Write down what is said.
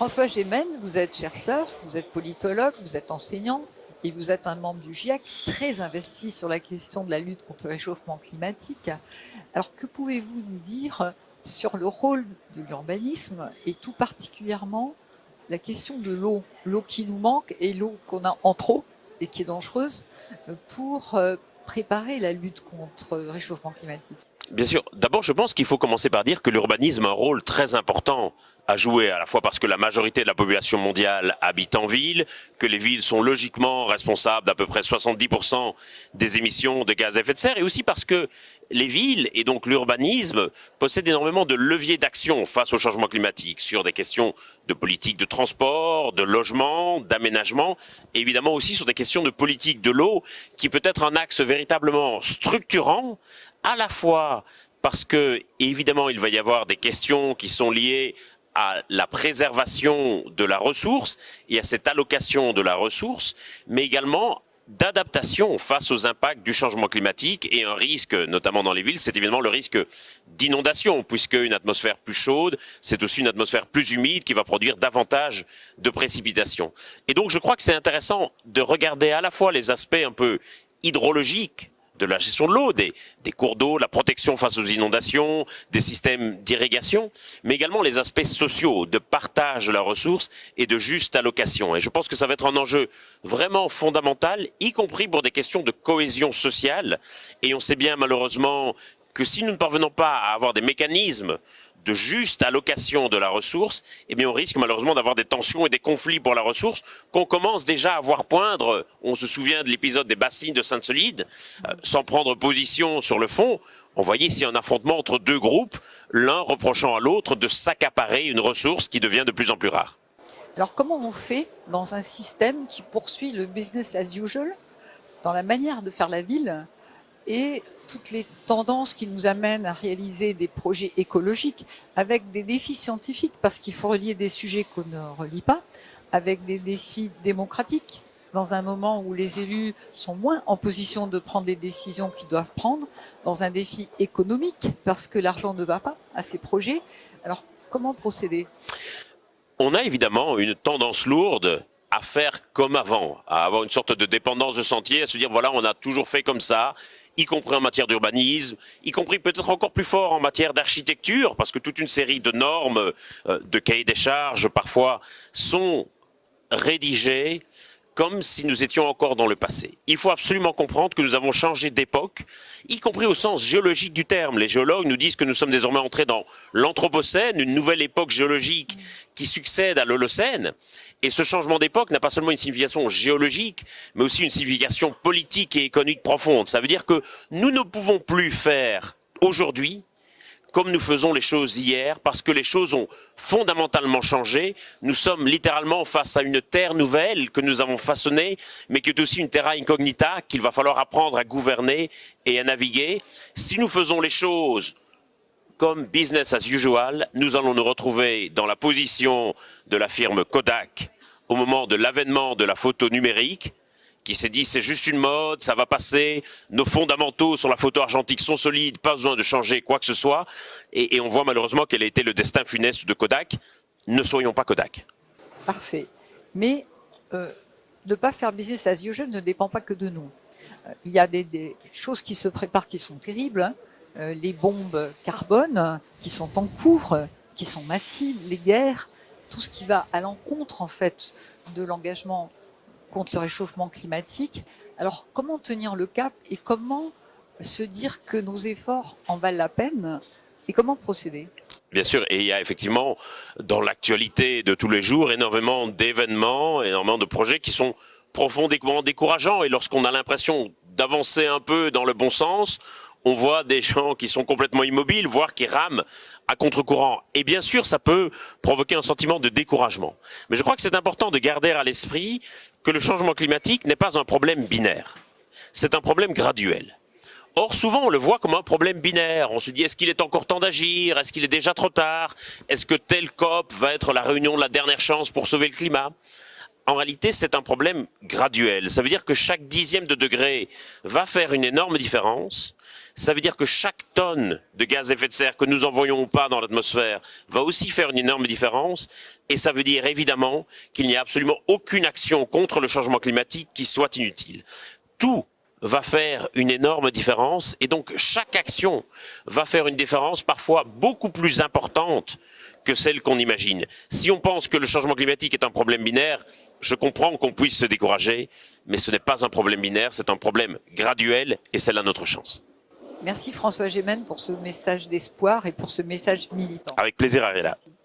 François Gémen, vous êtes chercheur, vous êtes politologue, vous êtes enseignant et vous êtes un membre du GIEC très investi sur la question de la lutte contre le réchauffement climatique. Alors que pouvez-vous nous dire sur le rôle de l'urbanisme et tout particulièrement la question de l'eau, l'eau qui nous manque et l'eau qu'on a en trop et qui est dangereuse pour préparer la lutte contre le réchauffement climatique? Bien sûr. D'abord, je pense qu'il faut commencer par dire que l'urbanisme a un rôle très important à jouer, à la fois parce que la majorité de la population mondiale habite en ville, que les villes sont logiquement responsables d'à peu près 70% des émissions de gaz à effet de serre, et aussi parce que les villes, et donc l'urbanisme, possèdent énormément de leviers d'action face au changement climatique, sur des questions de politique de transport, de logement, d'aménagement, et évidemment aussi sur des questions de politique de l'eau, qui peut être un axe véritablement structurant, à la fois parce que, évidemment, il va y avoir des questions qui sont liées à la préservation de la ressource et à cette allocation de la ressource, mais également d'adaptation face aux impacts du changement climatique et un risque, notamment dans les villes, c'est évidemment le risque d'inondation, puisque une atmosphère plus chaude, c'est aussi une atmosphère plus humide qui va produire davantage de précipitations. Et donc je crois que c'est intéressant de regarder à la fois les aspects un peu hydrologiques de la gestion de l'eau, des cours d'eau, la protection face aux inondations, des systèmes d'irrigation, mais également les aspects sociaux, de partage de la ressource et de juste allocation. Et je pense que ça va être un enjeu vraiment fondamental, y compris pour des questions de cohésion sociale. Et on sait bien malheureusement que si nous ne parvenons pas à avoir des mécanismes de juste allocation de la ressource, eh bien on risque malheureusement d'avoir des tensions et des conflits pour la ressource qu'on commence déjà à voir poindre. On se souvient de l'épisode des bassines de Sainte-Solide, sans prendre position sur le fond. On voyait ici un affrontement entre deux groupes, l'un reprochant à l'autre de s'accaparer une ressource qui devient de plus en plus rare. Alors comment on fait dans un système qui poursuit le business as usual, dans la manière de faire la ville, et toutes les tendances qui nous amènent à réaliser des projets écologiques avec des défis scientifiques, parce qu'il faut relier des sujets qu'on ne relie pas, avec des défis démocratiques, dans un moment où les élus sont moins en position de prendre des décisions qu'ils doivent prendre, dans un défi économique, parce que l'argent ne va pas à ces projets. Alors, comment procéder? On a évidemment une tendance lourde à faire comme avant, à avoir une sorte de dépendance de sentier, à se dire voilà, on a toujours fait comme ça, y compris en matière d'urbanisme, y compris peut-être encore plus fort en matière d'architecture, parce que toute une série de normes, de cahiers des charges parfois, sont rédigées comme si nous étions encore dans le passé. Il faut absolument comprendre que nous avons changé d'époque, y compris au sens géologique du terme. Les géologues nous disent que nous sommes désormais entrés dans l'Anthropocène, une nouvelle époque géologique qui succède à l'Holocène. Et ce changement d'époque n'a pas seulement une signification géologique, mais aussi une signification politique et économique profonde. Ça veut dire que nous ne pouvons plus faire aujourd'hui comme nous faisons les choses hier, parce que les choses ont fondamentalement changé. Nous sommes littéralement face à une terre nouvelle que nous avons façonnée, mais qui est aussi une terra incognita qu'il va falloir apprendre à gouverner et à naviguer. Si nous faisons les choses comme business as usual, nous allons nous retrouver dans la position de la firme Kodak au moment de l'avènement de la photo numérique, qui s'est dit c'est juste une mode, ça va passer, nos fondamentaux sur la photo argentique sont solides, pas besoin de changer quoi que ce soit, et on voit malheureusement quel a été le destin funeste de Kodak. Ne soyons pas Kodak. Parfait. Mais ne pas faire business as usual ne dépend pas que de nous. Il y a des choses qui se préparent qui sont terribles, hein. Les bombes carbone qui sont en cours, qui sont massives, les guerres, tout ce qui va à l'encontre en fait de l'engagement contre le réchauffement climatique. Alors, comment tenir le cap et comment se dire que nos efforts en valent la peine et comment procéder? Bien sûr, et il y a effectivement dans l'actualité de tous les jours énormément d'événements, énormément de projets qui sont profondément décourageants. Et lorsqu'on a l'impression d'avancer un peu dans le bon sens, on voit des gens qui sont complètement immobiles, voire qui rament à contre-courant. Et bien sûr, ça peut provoquer un sentiment de découragement. Mais je crois que c'est important de garder à l'esprit que le changement climatique n'est pas un problème binaire. C'est un problème graduel. Or, souvent, on le voit comme un problème binaire. On se dit, est-ce qu'il est encore temps d'agir? Est-ce qu'il est déjà trop tard? Est-ce que telle COP va être la réunion de la dernière chance pour sauver le climat? en réalité, c'est un problème graduel. Ça veut dire que chaque dixième de degré va faire une énorme différence. Ça veut dire que chaque tonne de gaz à effet de serre que nous envoyons ou pas dans l'atmosphère va aussi faire une énorme différence. Et ça veut dire évidemment qu'il n'y a absolument aucune action contre le changement climatique qui soit inutile. Tout va faire une énorme différence et donc chaque action va faire une différence parfois beaucoup plus importante que celle qu'on imagine. Si on pense que le changement climatique est un problème binaire, je comprends qu'on puisse se décourager, mais ce n'est pas un problème binaire, c'est un problème graduel et c'est là notre chance. Merci François Gémen pour ce message d'espoir et pour ce message militant. Avec plaisir, Ariela. Merci.